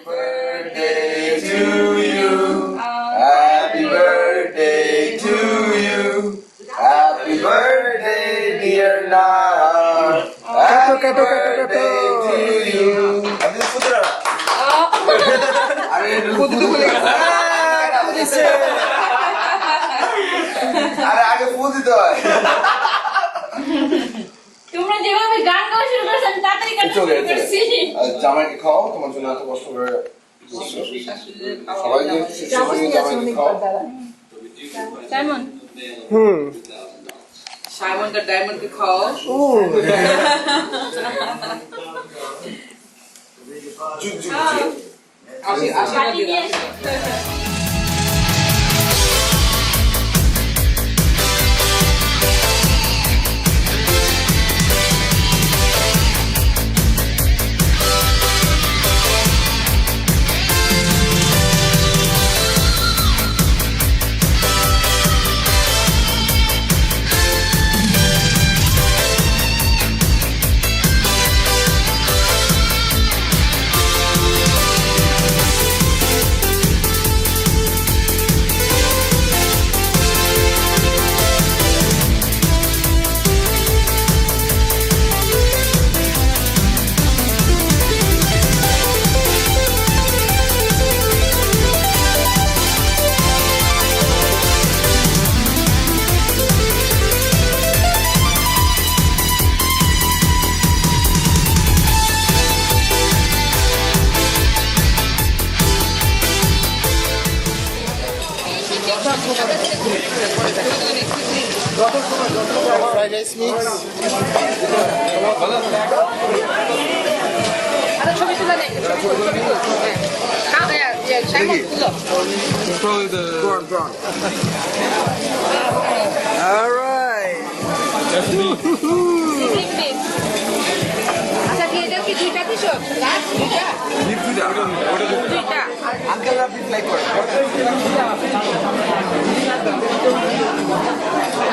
birthday to you. Happy birthday to you. Happy birthday, dear Nara. Happy birthday to you. Abis putra. Are putu boleh. আরে আগে ফুল দিতে হয়। তোমরা যেভাবে গান গাওয়া শুরু করেছেন তাড়াতাড়ি কাটা শুরু করছি। জামাইকে খাও, তোমার জন্য এত কষ্ট করে সবাইকে জামাইকে খাও। সাইমন साइमन का डायमंड के खाओ आशीर्वाद दे Fried rice mix. আরে ছবি তুলে নে ছবি তুলে হ্যাঁ সাইমন তুলো Probably the prawn. All right. আচ্ছা কি এটা কি দুইটা দিছো লাস্ট দুইটা Leave to that. দুইটা Uncle Rafi like what?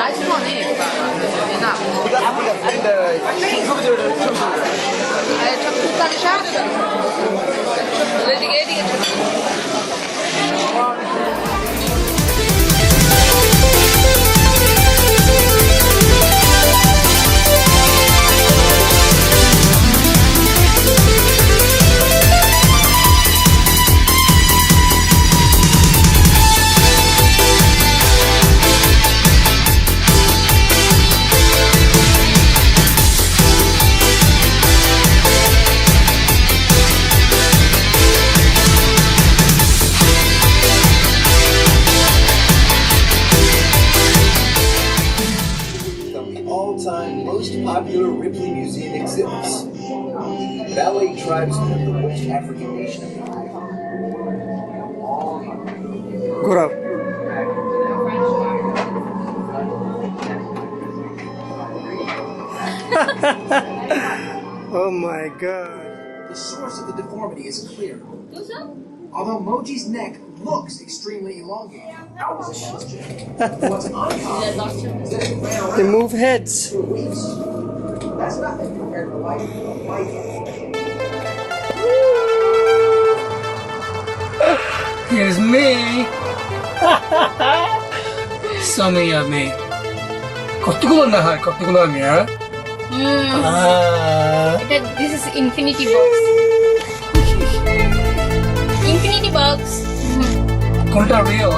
Last মনে না আরে ছবি তুলতে দিছা এদিকে এদিকে all-time most popular Ripley Museum exhibits. Ballet tribesmen of the West African nation of ঘোরাও Oh my god. The source of the deformity is clear. Although Moji's neck looks extremely elongated, what's uncommon is that it ran They around move heads. for weeks. That's nothing compared to life of a python. Here's me. So many of me. কতগুলো না হয় কতগুলো আমি এটা this is infinity box infinity box কোনটা real